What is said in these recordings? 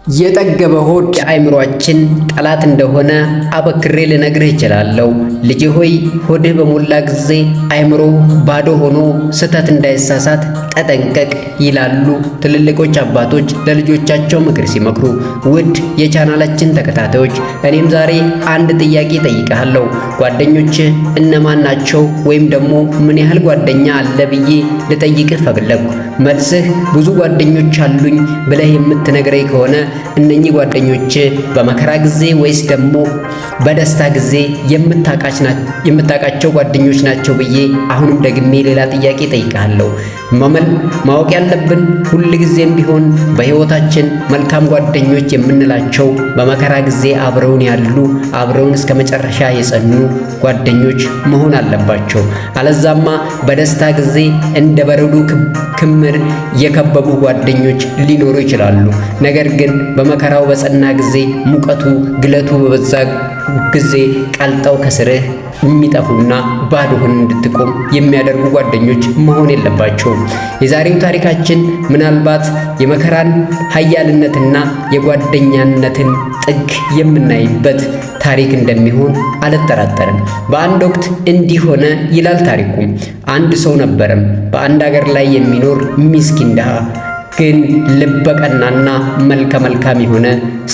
የጠገበ ሆድ የአእምሮአችን ጠላት እንደሆነ አበክሬ ልነግርህ እችላለሁ። ልጄ ሆይ ሆድህ በሞላ ጊዜ አእምሮ ባዶ ሆኖ ስህተት እንዳይሳሳት ተጠንቀቅ ይላሉ ትልልቆች አባቶች ለልጆቻቸው ምክር ሲመክሩ። ውድ የቻናላችን ተከታታዮች እኔም ዛሬ አንድ ጥያቄ ጠይቀሃለሁ። ጓደኞችህ እነማን ናቸው? ወይም ደግሞ ምን ያህል ጓደኛ አለ ብዬ ልጠይቅህ ፈለግኩ። መልስህ ብዙ ጓደኞች አሉኝ ብለህ የምትነግረኝ ከሆነ እነኚህ ጓደኞች በመከራ ጊዜ ወይስ ደግሞ በደስታ ጊዜ የምታውቃቸው ጓደኞች ናቸው ብዬ አሁንም ደግሜ ሌላ ጥያቄ ጠይቃለሁ። ማወቅ ያለብን ሁል ጊዜም ቢሆን በሕይወታችን መልካም ጓደኞች የምንላቸው በመከራ ጊዜ አብረውን ያሉ አብረውን እስከ መጨረሻ የጸኑ ጓደኞች መሆን አለባቸው። አለዛማ በደስታ ጊዜ እንደ በረዶ ክምር የከበቡ ጓደኞች ሊኖሩ ይችላሉ። ነገር ግን በመከራው በጸና ጊዜ ሙቀቱ ግለቱ በበዛ ጊዜ ቀልጠው ከስርህ የሚጠፉና ባዶህን እንድትቆም የሚያደርጉ ጓደኞች መሆን የለባቸውም። የዛሬው ታሪካችን ምናልባት የመከራን ኃያልነትና የጓደኛነትን ጥግ የምናይበት ታሪክ እንደሚሆን አልጠራጠርም። በአንድ ወቅት እንዲህ ሆነ ይላል ታሪኩ። አንድ ሰው ነበረም በአንድ አገር ላይ የሚኖር ምስኪን ድሃ ግን ልበቀናና መልከ መልካም የሆነ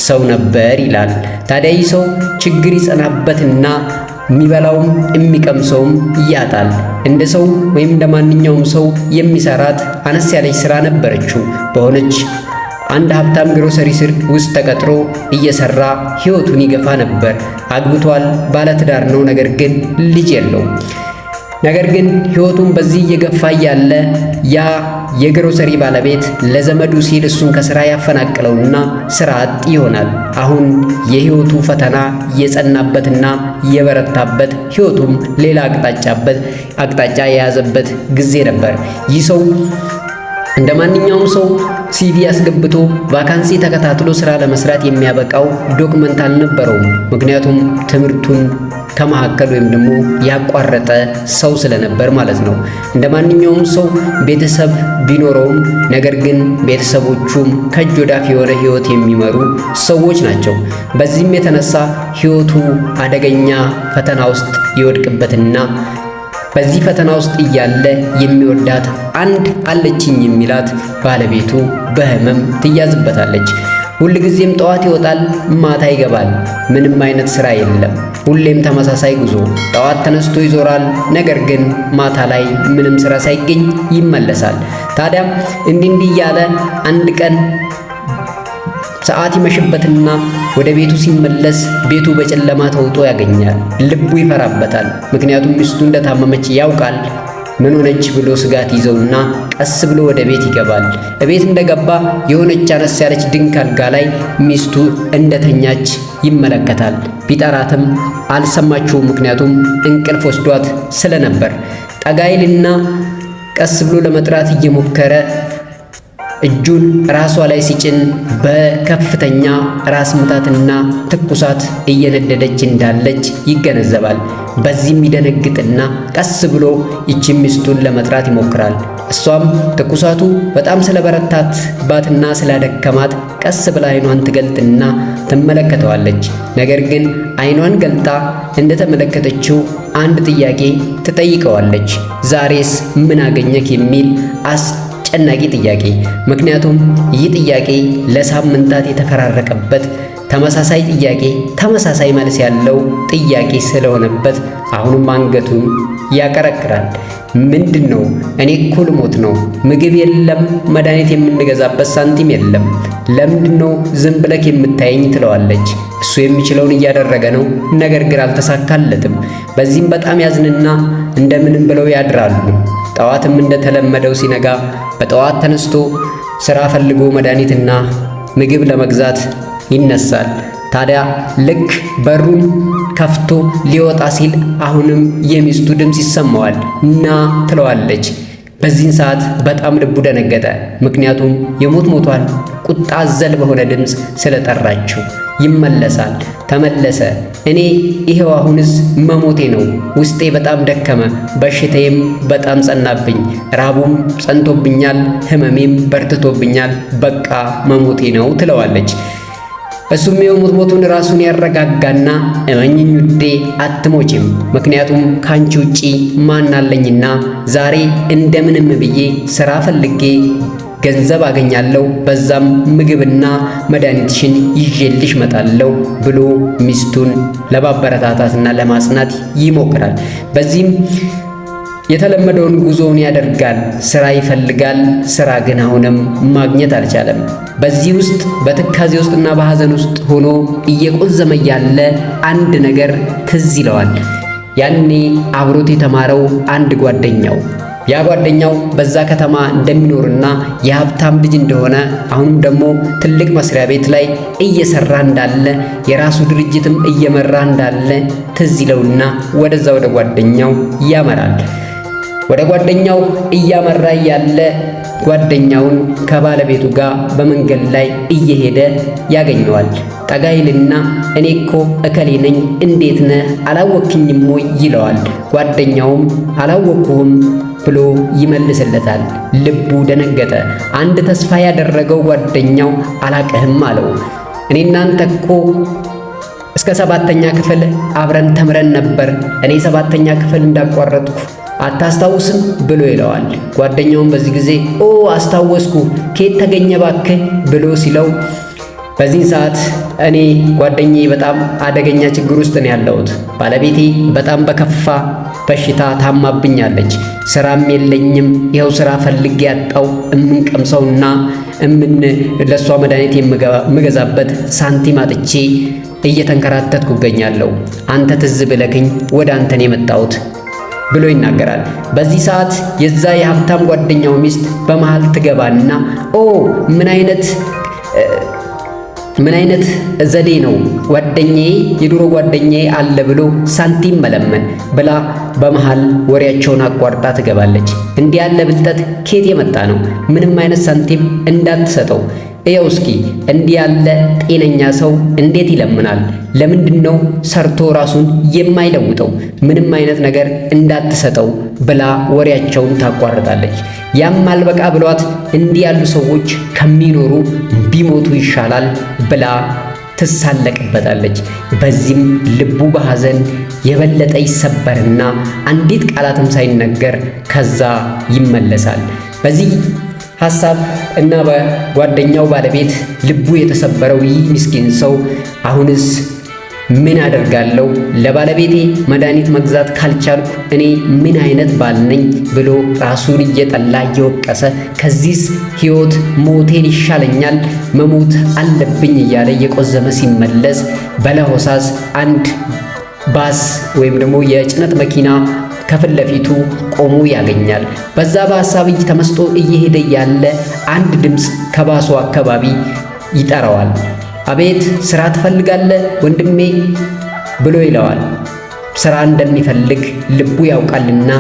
ሰው ነበር ይላል። ታዲያ ይህ ሰው ችግር ይጸናበትና የሚበላውም የሚቀምሰውም ያጣል። እንደ ሰው ወይም እንደ ማንኛውም ሰው የሚሰራት አነስ ያለች ስራ ነበረችው። በሆነች አንድ ሀብታም ግሮሰሪ ስር ውስጥ ተቀጥሮ እየሰራ ሕይወቱን ይገፋ ነበር። አግብቷል፣ ባለትዳር ነው። ነገር ግን ልጅ የለውም። ነገር ግን ሕይወቱን በዚህ እየገፋ ያለ ያ የግሮሰሪ ባለቤት ለዘመዱ ሲል እሱን ከሥራ ያፈናቅለውና ሥራ አጥ ይሆናል። አሁን የሕይወቱ ፈተና የጸናበትና የበረታበት ሕይወቱም ሌላ አቅጣጫ የያዘበት ጊዜ ነበር። ይህ ሰው እንደ ማንኛውም ሰው ሲቪ አስገብቶ ቫካንሲ ተከታትሎ ሥራ ለመስራት የሚያበቃው ዶክመንት አልነበረውም። ምክንያቱም ትምህርቱን ከመካከል ወይም ደግሞ ያቋረጠ ሰው ስለነበር ማለት ነው። እንደ ማንኛውም ሰው ቤተሰብ ቢኖረውም ነገር ግን ቤተሰቦቹም ከእጅ ወዳፍ የሆነ ሕይወት የሚመሩ ሰዎች ናቸው። በዚህም የተነሳ ሕይወቱ አደገኛ ፈተና ውስጥ ይወድቅበትና በዚህ ፈተና ውስጥ እያለ የሚወዳት አንድ አለችኝ የሚላት ባለቤቱ በህመም ትያዝበታለች። ሁልጊዜም ጠዋት ይወጣል፣ ማታ ይገባል። ምንም አይነት ሥራ የለም። ሁሌም ተመሳሳይ ጉዞ። ጠዋት ተነስቶ ይዞራል፣ ነገር ግን ማታ ላይ ምንም ሥራ ሳይገኝ ይመለሳል። ታዲያ እንዲህ እያለ አንድ ቀን ሰዓት ይመሽበትና ወደ ቤቱ ሲመለስ ቤቱ በጨለማ ተውጦ ያገኛል። ልቡ ይፈራበታል። ምክንያቱም ሚስቱ እንደታመመች ያውቃል። ምን ሆነች ብሎ ስጋት ይዘውና ቀስ ብሎ ወደ ቤት ይገባል። እቤት እንደገባ የሆነች አነስ ያለች ድንክ አልጋ ላይ ሚስቱ እንደተኛች ይመለከታል። ቢጠራትም አልሰማችውም። ምክንያቱም እንቅልፍ ወስዷት ስለነበር ጠጋይልና ቀስ ብሎ ለመጥራት እየሞከረ እጁን ራሷ ላይ ሲጭን በከፍተኛ ራስ ምታትና ትኩሳት እየነደደች እንዳለች ይገነዘባል። በዚህም ይደነግጥና ቀስ ብሎ ይቺን ሚስቱን ለመጥራት ይሞክራል። እሷም ትኩሳቱ በጣም ስለበረታባትና ስላደከማት ቀስ ብላ አይኗን ትገልጥና ትመለከተዋለች። ነገር ግን አይኗን ገልጣ እንደተመለከተችው አንድ ጥያቄ ትጠይቀዋለች። ዛሬስ ምን አገኘክ የሚል አስጨናቂ ጥያቄ። ምክንያቱም ይህ ጥያቄ ለሳምንታት የተፈራረቀበት ተመሳሳይ ጥያቄ ተመሳሳይ መልስ ያለው ጥያቄ ስለሆነበት አሁንም አንገቱን ያቀረቅራል። ምንድነው? እኔ እኮ ልሞት ነው። ምግብ የለም፣ መድኃኒት የምንገዛበት ሳንቲም የለም። ለምንድነው ዝም ብለክ የምታየኝ? ትለዋለች። እሱ የሚችለውን እያደረገ ነው፣ ነገር ግን አልተሳካለትም። በዚህም በጣም ያዝንና እንደምንም ብለው ያድራሉ። ጠዋትም እንደተለመደው ሲነጋ በጠዋት ተነስቶ ሥራ ፈልጎ መድኃኒትና ምግብ ለመግዛት ይነሳል። ታዲያ ልክ በሩን ከፍቶ ሊወጣ ሲል አሁንም የሚስቱ ድምፅ ይሰማዋል። ና ትለዋለች። በዚህን ሰዓት በጣም ልቡ ደነገጠ። ምክንያቱም የሞት ሞቷል ቁጣ አዘል በሆነ ድምፅ ስለጠራችው። ይመለሳል። ተመለሰ። እኔ ይሄው አሁንስ መሞቴ ነው። ውስጤ በጣም ደከመ፣ በሽታዬም በጣም ጸናብኝ፣ ራቡም ጸንቶብኛል፣ ህመሜም በርትቶብኛል። በቃ መሞቴ ነው ትለዋለች። እሱም የሞቱን ራሱን ያረጋጋና እመኝኝ ውዴ አትሞችም፣ ምክንያቱም ካንቺ ውጪ ማን አለኝና ዛሬ እንደምንም ብዬ ስራ ፈልጌ ገንዘብ አገኛለሁ፣ በዛም ምግብና መድኃኒትሽን ይዤልሽ መጣለሁ ብሎ ሚስቱን ለማበረታታትና ለማጽናት ይሞክራል። በዚህም የተለመደውን ጉዞውን ያደርጋል። ስራ ይፈልጋል። ስራ ግን አሁንም ማግኘት አልቻለም። በዚህ ውስጥ በትካዜ ውስጥና በሐዘን ውስጥ ሆኖ እየቆዘመ ያለ አንድ ነገር ትዝ ይለዋል። ያኔ አብሮት የተማረው አንድ ጓደኛው ያ ጓደኛው በዛ ከተማ እንደሚኖርና የሀብታም ልጅ እንደሆነ አሁንም ደግሞ ትልቅ መስሪያ ቤት ላይ እየሰራ እንዳለ የራሱ ድርጅትም እየመራ እንዳለ ትዝ ይለውና ወደ ጓደኛው ያመራል። ወደ ጓደኛው እያመራ ያለ ጓደኛውን ከባለቤቱ ጋር በመንገድ ላይ እየሄደ ያገኘዋል። ጠጋ ይልና እኔ እኮ እከሌ ነኝ፣ እንዴት ነህ አላወክኝም ወይ ይለዋል። ጓደኛውም አላወኩህም ብሎ ይመልስለታል። ልቡ ደነገጠ። አንድ ተስፋ ያደረገው ጓደኛው አላቅህም አለው። እኔ እናንተ እኮ እስከ 7ኛ ክፍል አብረን ተምረን ነበር፣ እኔ 7ኛ ክፍል እንዳቋረጥኩ አታስታውስም ብሎ ይለዋል። ጓደኛውም በዚህ ጊዜ አስታወስኩ፣ ከየት ተገኘ ባክህ ብሎ ሲለው በዚህ ሰዓት እኔ ጓደኛዬ በጣም አደገኛ ችግር ውስጥ ነው ያለሁት። ባለቤቴ በጣም በከፋ በሽታ ታማብኛለች፣ ስራም የለኝም። ይኸው ስራ ፈልጌ ያጣው እምንቀምሰውና ለሷ መድኃኒት የምገዛበት ሳንቲም አጥቼ እየተንከራተትኩ እገኛለሁ። አንተ ትዝ ብለክኝ ወደ አንተን የመጣሁት ብሎ ይናገራል። በዚህ ሰዓት የዛ የሀብታም ጓደኛው ሚስት በመሃል ትገባና ምን አይነት ዘዴ ነው ጓደኛዬ፣ የድሮ ጓደኛዬ አለ ብሎ ሳንቲም መለመን ብላ በመሃል ወሬያቸውን አቋርጣ ትገባለች። እንዲህ ያለ ብልጠት ኬት የመጣ ነው? ምንም አይነት ሳንቲም እንዳትሰጠው። እየው እስኪ እንዲህ ያለ ጤነኛ ሰው እንዴት ይለምናል? ለምንድነው ሰርቶ ራሱን የማይለውጠው? ምንም አይነት ነገር እንዳትሰጠው ብላ ወሬያቸውን ታቋርጣለች። ያም አልበቃ ብሏት እንዲህ ያሉ ሰዎች ከሚኖሩ ቢሞቱ ይሻላል ብላ ትሳለቅበታለች። በዚህም ልቡ በሐዘን የበለጠ ይሰበርና አንዲት ቃላትም ሳይነገር ከዛ ይመለሳል። በዚህ ሐሳብ እና በጓደኛው ባለቤት ልቡ የተሰበረው ይህ ምስኪን ሰው አሁንስ ምን አደርጋለሁ? ለባለቤቴ መድኃኒት መግዛት ካልቻልኩ እኔ ምን አይነት ባል ነኝ ብሎ ራሱን እየጠላ እየወቀሰ ከዚህስ ሕይወት ሞቴን ይሻለኛል፣ መሞት አለብኝ እያለ እየቆዘመ ሲመለስ በለሆሳስ አንድ ባስ ወይም ደግሞ የጭነት መኪና ከፊት ለፊቱ ቆሞ ያገኛል። በዛ በሐሳብ ተመስጦ እየሄደ ያለ አንድ ድምፅ ከባሱ አካባቢ ይጠራዋል። አቤት ስራ ትፈልጋለህ ወንድሜ ብሎ ይለዋል። ስራ እንደሚፈልግ ልቡ ያውቃልና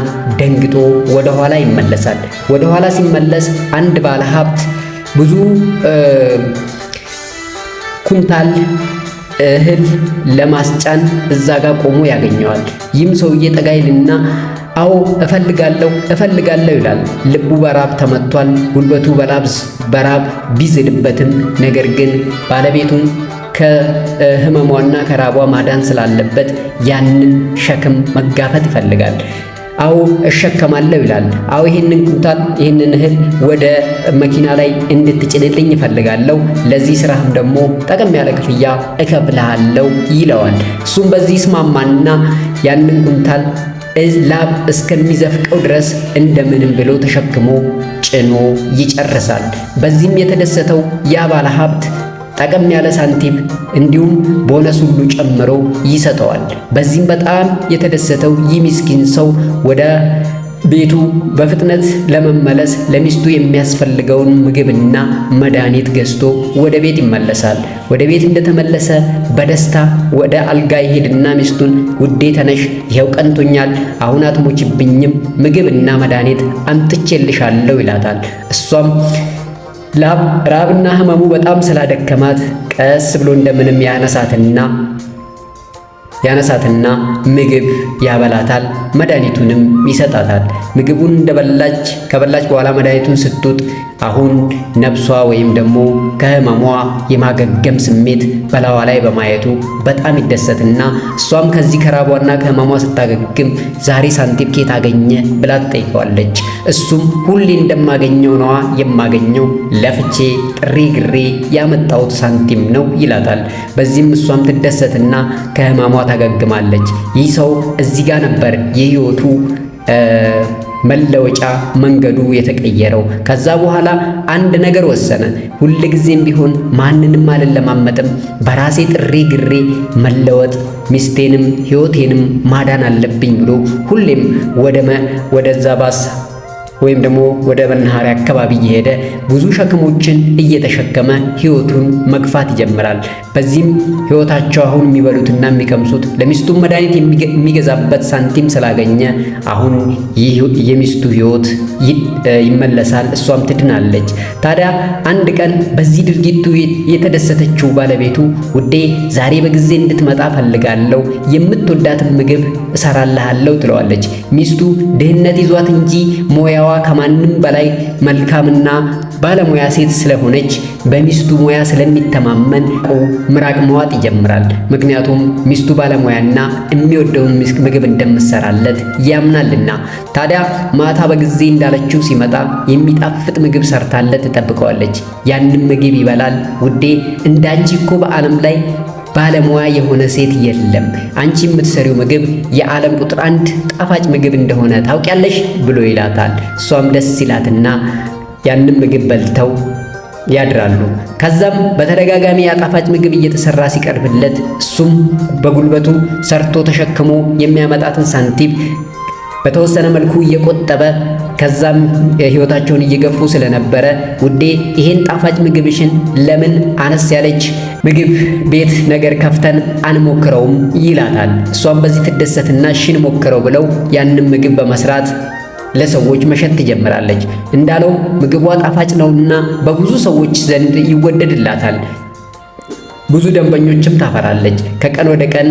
ደንግጦ ወደ ኋላ ይመለሳል። ወደ ኋላ ሲመለስ አንድ ባለ ሀብት ብዙ ኩንታል እህል ለማስጫን እዛ ጋር ቆሞ ያገኘዋል። ይህም ሰውዬ ጠጋ ይልና አዎ እፈልጋለሁ ይላል። ልቡ በራብ ተመቷል። ጉልበቱ በራብ ቢዝልበትም ነገር ግን ባለቤቱን ከህመሟና ከራቧ ማዳን ስላለበት ያንን ሸክም መጋፈጥ ይፈልጋል። አዎ እሸከማለሁ ይላል። አዎ ይህንን ኩንታል ይህንን እህል ወደ መኪና ላይ እንድትጭንልኝ እፈልጋለሁ፣ ለዚህ ስራህም ደግሞ ጠቀም ያለ ክፍያ እከፍልሃለሁ ይለዋል። እሱም በዚህ ይስማማና ያንን ኩንታል ላብ እስከሚዘፍቀው ድረስ እንደምንም ብሎ ተሸክሞ ጭኖ ይጨርሳል። በዚህም የተደሰተው ያ ባለ ሀብት ጠቀም ያለ ሳንቲም እንዲሁም ቦነስ ሁሉ ጨምሮ ይሰጠዋል። በዚህም በጣም የተደሰተው ይህ ምስኪን ሰው ወደ ቤቱ በፍጥነት ለመመለስ ለሚስቱ የሚያስፈልገውን ምግብና መድኃኒት ገዝቶ ወደ ቤት ይመለሳል። ወደ ቤት እንደተመለሰ በደስታ ወደ አልጋ ይሄድና ሚስቱን ውዴ ተነሽ፣ ይኸው ቀንቶኛል፣ አሁን አትሞችብኝም፣ ምግብና መድኃኒት አምጥቼልሻለሁ ይላታል። እሷም ራብና ህመሙ በጣም ስላደከማት ቀስ ብሎ እንደምንም ያነሳትና ምግብ ያበላታል፣ መድኃኒቱንም ይሰጣታል። ምግቡን ከበላች በኋላ መድኃኒቱን ስትውጥ አሁን ነፍሷ ወይም ደግሞ ከህመሟ የማገገም ስሜት በላዋ ላይ በማየቱ በጣም ይደሰትና እሷም ከዚህ ከራቧና ከህመሟ ስታገግም ዛሬ ሳንቲም ኬት አገኘ ብላ ትጠይቀዋለች። እሱም ሁሌ እንደማገኘው ነዋ የማገኘው ለፍቼ ጥሬ ግሬ ያመጣሁት ሳንቲም ነው ይላታል። በዚህም እሷም ትደሰትና ከህመሟ ታገግማለች። ይህ ሰው እዚህ ጋር ነበር የህይወቱ መለወጫ መንገዱ የተቀየረው። ከዛ በኋላ አንድ ነገር ወሰነ። ሁልጊዜም ቢሆን ማንንም አልለማመጥም፣ በራሴ ጥሬ ግሬ መለወጥ፣ ሚስቴንም ህይወቴንም ማዳን አለብኝ ብሎ ሁሌም ወደዛ ባስ ወይም ደግሞ ወደ መናኸሪያ አካባቢ እየሄደ ብዙ ሸክሞችን እየተሸከመ ህይወቱን መግፋት ይጀምራል። በዚህም ህይወታቸው አሁን የሚበሉትና የሚቀምሱት ለሚስቱ መድኃኒት የሚገዛበት ሳንቲም ስላገኘ አሁን የሚስቱ ህይወት ይመለሳል፣ እሷም ትድናለች። ታዲያ አንድ ቀን በዚህ ድርጊቱ የተደሰተችው ባለቤቱ ውዴ ዛሬ በጊዜ እንድትመጣ ፈልጋለሁ፣ የምትወዳትን ምግብ እሰራልሃለሁ ትለዋለች። ሚስቱ ድህነት ይዟት እንጂ ሞያዋ ከማንም በላይ መልካምና ባለሙያ ሴት ስለሆነች በሚስቱ ሙያ ስለሚተማመን ምራቅ መዋጥ ይጀምራል። ምክንያቱም ሚስቱ ባለሙያና የሚወደውን ምግብ እንደምትሰራለት ያምናልና። ታዲያ ማታ በጊዜ እንዳለችው ሲመጣ የሚጣፍጥ ምግብ ሰርታለት ትጠብቀዋለች። ያንን ምግብ ይበላል። ውዴ እንዳንቺ እኮ በዓለም ላይ ባለሙያ የሆነ ሴት የለም፣ አንቺ የምትሰሪው ምግብ የዓለም ቁጥር 1 ጣፋጭ ምግብ እንደሆነ ታውቂያለሽ ብሎ ይላታል። እሷም ደስ ይላትና ያንን ምግብ በልተው ያድራሉ። ከዛም በተደጋጋሚ ያጣፋጭ ምግብ እየተሰራ ሲቀርብለት እሱም በጉልበቱ ሰርቶ ተሸክሞ የሚያመጣትን ሳንቲም በተወሰነ መልኩ እየቆጠበ ከዛም ህይወታቸውን እየገፉ ስለነበረ ውዴ ይሄን ጣፋጭ ምግብሽን ለምን አነስ ያለች ምግብ ቤት ነገር ከፍተን አንሞክረውም ይላታል። እሷም በዚህ ትደሰትና እሺን ሞክረው ብለው ያንን ምግብ በመስራት ለሰዎች መሸጥ ትጀምራለች። እንዳለው ምግቧ ጣፋጭ ነውና በብዙ ሰዎች ዘንድ ይወደድላታል። ብዙ ደንበኞችም ታፈራለች። ከቀን ወደ ቀን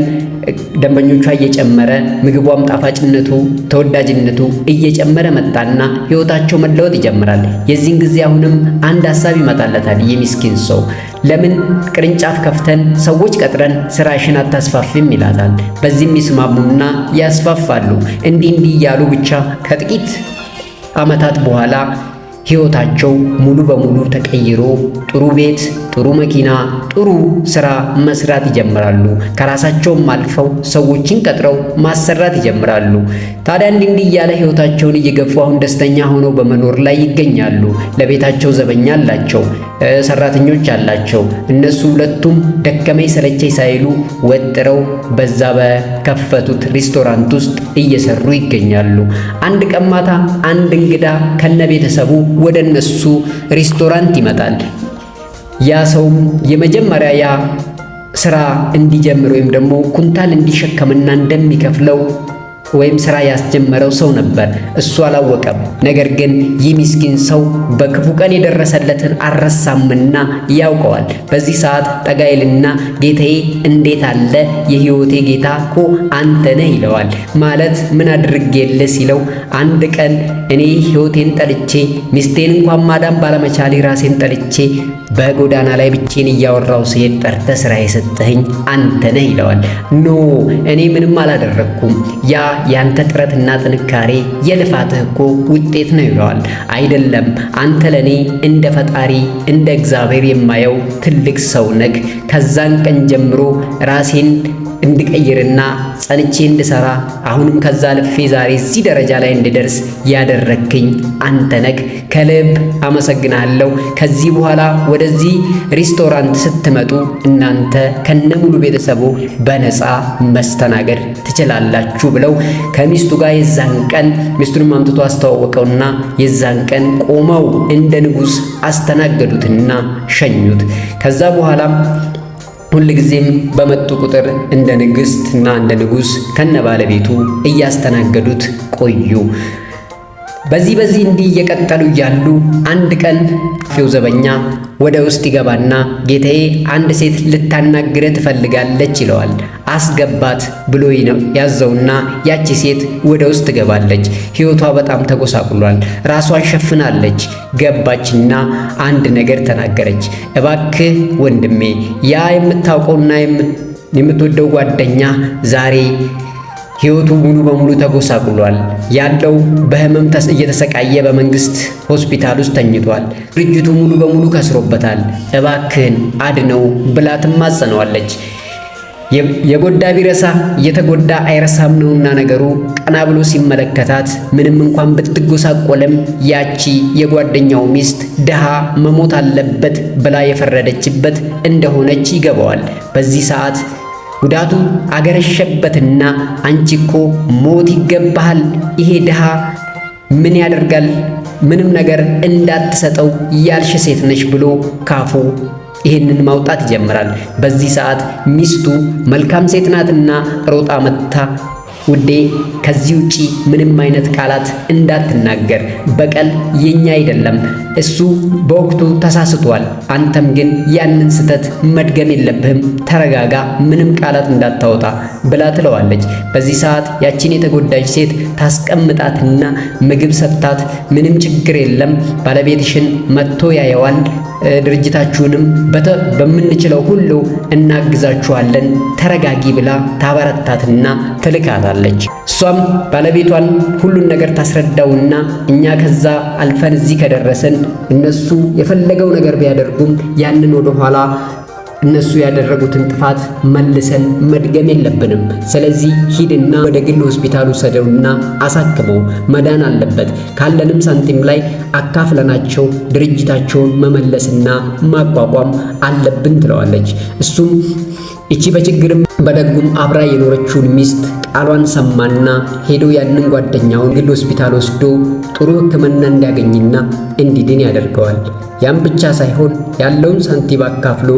ደንበኞቿ እየጨመረ ምግቧም ጣፋጭነቱ ተወዳጅነቱ እየጨመረ መጣና ህይወታቸው መለወጥ ይጀምራል። የዚህን ጊዜ አሁንም አንድ ሐሳብ ይመጣለታል የሚስኪን ሰው። ለምን ቅርንጫፍ ከፍተን ሰዎች ቀጥረን ስራሽን አታስፋፊም ይላታል። በዚህም ይስማሙና ያስፋፋሉ። እንዲህ እያሉ ብቻ ከጥቂት ዓመታት በኋላ ህይወታቸው ሙሉ በሙሉ ተቀይሮ ጥሩ ቤት፣ ጥሩ መኪና፣ ጥሩ ስራ መስራት ይጀምራሉ። ከራሳቸውም አልፈው ሰዎችን ቀጥረው ማሰራት ይጀምራሉ። ታዲያ እንዲህ እያለ ህይወታቸውን እየገፉ አሁን ደስተኛ ሆነው በመኖር ላይ ይገኛሉ። ለቤታቸው ዘበኛ አላቸው፣ ሰራተኞች አላቸው። እነሱ ሁለቱም ደከመኝ ሰለቸኝ ሳይሉ ወጥረው በዛ በከፈቱት ሬስቶራንት ውስጥ እየሰሩ ይገኛሉ። አንድ ቀን ማታ አንድ እንግዳ ከነቤተሰቡ ወደ እነሱ ሬስቶራንት ይመጣል። ያ ሰውም የመጀመሪያ ያ ስራ እንዲጀምር ወይም ደግሞ ኩንታል እንዲሸከምና እንደሚከፍለው ወይም ስራ ያስጀመረው ሰው ነበር። እሱ አላወቀም። ነገር ግን ይህ ምስኪን ሰው በክፉ ቀን የደረሰለትን አልረሳምና ያውቀዋል። በዚህ ሰዓት ጠጋይልና ጌታዬ እንዴት አለ የህይወቴ ጌታ እኮ አንተ ነህ ይለዋል። ማለት ምን አድርጌልህ ሲለው አንድ ቀን እኔ ህይወቴን ጠልቼ ሚስቴን እንኳን ማዳም ባለመቻሌ ራሴን ጠልቼ በጎዳና ላይ ብቻዬን እያወራው ሲሄድ ጠርተህ ስራ የሰጠኸኝ አንተ ነህ ይለዋል። ኖ እኔ ምንም አላደረኩም፣ ያ ያንተ ጥረትና ጥንካሬ የልፋትህ እኮ ውጤት ነው ይለዋል። አይደለም አንተ ለኔ እንደ ፈጣሪ እንደ እግዚአብሔር የማየው ትልቅ ሰው ነህ። ከዛን ቀን ጀምሮ ራሴን እንድቀይርና ጸንቼ እንድሰራ አሁንም ከዛ ልፌ ዛሬ እዚህ ደረጃ ላይ እንድደርስ ያደረክኝ አንተ ነህ። ከልብ አመሰግናለሁ። ከዚህ በኋላ ወደዚህ ሬስቶራንት ስትመጡ እናንተ ከነሙሉ ቤተሰቡ በነፃ መስተናገድ ትችላላችሁ ብለው ከሚስቱ ጋር የዛን ቀን ሚስቱንም አምጥቶ አስተዋወቀውና የዛን ቀን ቆመው እንደ ንጉሥ አስተናገዱትና ሸኙት። ከዛ በኋላ ሁልጊዜም በመጡ ቁጥር እንደ ንግስትና እንደ ንጉሥ ከነ ባለቤቱ እያስተናገዱት ቆዩ። በዚህ እንዲህ እየቀጠሉ እያሉ አንድ ቀን ፊው ዘበኛ ወደ ውስጥ ይገባና ጌታዬ አንድ ሴት ልታናግርህ ትፈልጋለች ይለዋል። አስገባት ብሎ ያዘውና ያቺ ሴት ወደ ውስጥ ትገባለች። ሕይወቷ በጣም ተጎሳቁሏል። ራሷን ሸፍናለች። ገባችና አንድ ነገር ተናገረች። እባክህ ወንድሜ ያ የምታውቀውና የምትወደው ጓደኛ ዛሬ ሕይወቱ ሙሉ በሙሉ ተጎሳቁሏል። ያለው በህመም እየተሰቃየ በመንግስት ሆስፒታል ውስጥ ተኝቷል። ድርጅቱ ሙሉ በሙሉ ከስሮበታል። እባክህን አድነው ብላ ትማጸነዋለች። የጎዳ ቢረሳ የተጎዳ አይረሳም ነውና ነገሩ። ቀና ብሎ ሲመለከታት ምንም እንኳን ብትጎሳቆልም ያቺ የጓደኛው ሚስት ድሃ መሞት አለበት ብላ የፈረደችበት እንደሆነች ይገባዋል። በዚህ ሰዓት ጉዳቱ አገረሸበትና አንቺ እኮ ሞት ይገባሃል፣ ይሄ ድሃ ምን ያደርጋል፣ ምንም ነገር እንዳትሰጠው ያልሽ ሴት ነሽ ብሎ ካፉ ይህንን ማውጣት ይጀምራል። በዚህ ሰዓት ሚስቱ መልካም ሴት ናትና ሮጣ መጥታ ውዴ ከዚህ ውጪ ምንም አይነት ቃላት እንዳትናገር፣ በቀል የኛ አይደለም፣ እሱ በወቅቱ ተሳስቷል፣ አንተም ግን ያንን ስተት መድገም የለብህም፣ ተረጋጋ፣ ምንም ቃላት እንዳታወጣ ብላ ትለዋለች። በዚህ ሰዓት ያቺን የተጎዳች ሴት ታስቀምጣትና ምግብ ሰጥታት ምንም ችግር የለም ባለቤትሽን መጥቶ ያየዋል፣ ድርጅታችሁንም በምንችለው ሁሉ እናግዛችኋለን፣ ተረጋጊ ብላ ታበረታትና ትልካታለች። እሷም ባለቤቷን ሁሉን ነገር ታስረዳውና እኛ ከዛ አልፈን እዚህ ከደረሰን እነሱ የፈለገው ነገር ቢያደርጉም ያንን ወደ ኋላ እነሱ ያደረጉትን ጥፋት መልሰን መድገም የለብንም። ስለዚህ ሂድና ወደ ግል ሆስፒታል ወሰደውና አሳክመው፣ መዳን አለበት። ካለንም ሳንቲም ላይ አካፍለናቸው ድርጅታቸውን መመለስና ማቋቋም አለብን ትለዋለች። እሱም እቺ በችግርም በደጉም አብራ የኖረችውን ሚስት ቃሏን ሰማና ሄዶ ያንን ጓደኛውን ግል ሆስፒታል ወስዶ ጥሩ ሕክምና እንዲያገኝና እንዲድን ያደርገዋል። ያም ብቻ ሳይሆን ያለውን ሳንቲም አካፍሎ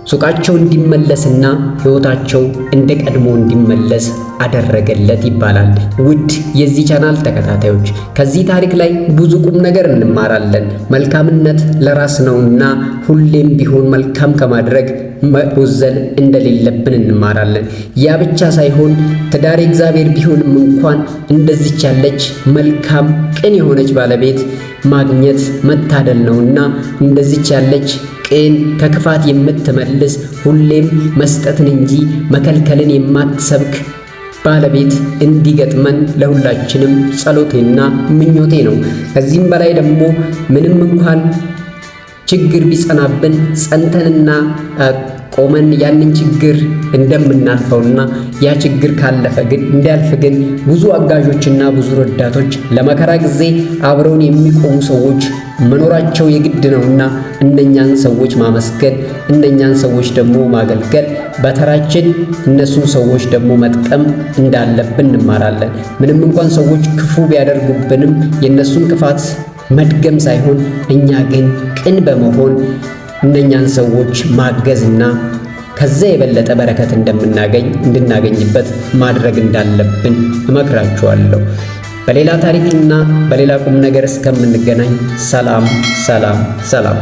ሱቃቸው እንዲመለስና ሕይወታቸው እንደ ቀድሞ እንዲመለስ አደረገለት ይባላል። ውድ የዚህ ቻናል ተከታታዮች ከዚህ ታሪክ ላይ ብዙ ቁም ነገር እንማራለን። መልካምነት ለራስ ነውና ሁሌም ቢሆን መልካም ከማድረግ መቦዘን እንደሌለብን እንማራለን። ያ ብቻ ሳይሆን ትዳር እግዚአብሔር ቢሆንም እንኳን እንደዚች ያለች መልካም ቅን የሆነች ባለቤት ማግኘት መታደል ነውና እንደዚች ያለች ቅን ከክፋት የምትመልስ ሁሌም መስጠትን እንጂ መከልከልን የማትሰብክ ባለቤት እንዲገጥመን ለሁላችንም ጸሎቴና ምኞቴ ነው። ከዚህም በላይ ደግሞ ምንም እንኳን ችግር ቢጸናብን ጸንተንና ቆመን ያንን ችግር እንደምናልፈውና ያ ችግር ካለፈ ግን እንዲያልፍ ግን ብዙ አጋዦችና ብዙ ረዳቶች ለመከራ ጊዜ አብረውን የሚቆሙ ሰዎች መኖራቸው የግድ ነውና እነኛን ሰዎች ማመስገን፣ እነኛን ሰዎች ደግሞ ማገልገል፣ በተራችን እነሱን ሰዎች ደግሞ መጥቀም እንዳለብን እንማራለን። ምንም እንኳን ሰዎች ክፉ ቢያደርጉብንም የነሱን ክፋት መድገም ሳይሆን እኛ ግን ቅን በመሆን እነኛን ሰዎች ማገዝና ከዛ የበለጠ በረከት እንድናገኝበት ማድረግ እንዳለብን እመክራችኋለሁ። በሌላ ታሪክና በሌላ ቁም ነገር እስከምንገናኝ ሰላም ሰላም ሰላም።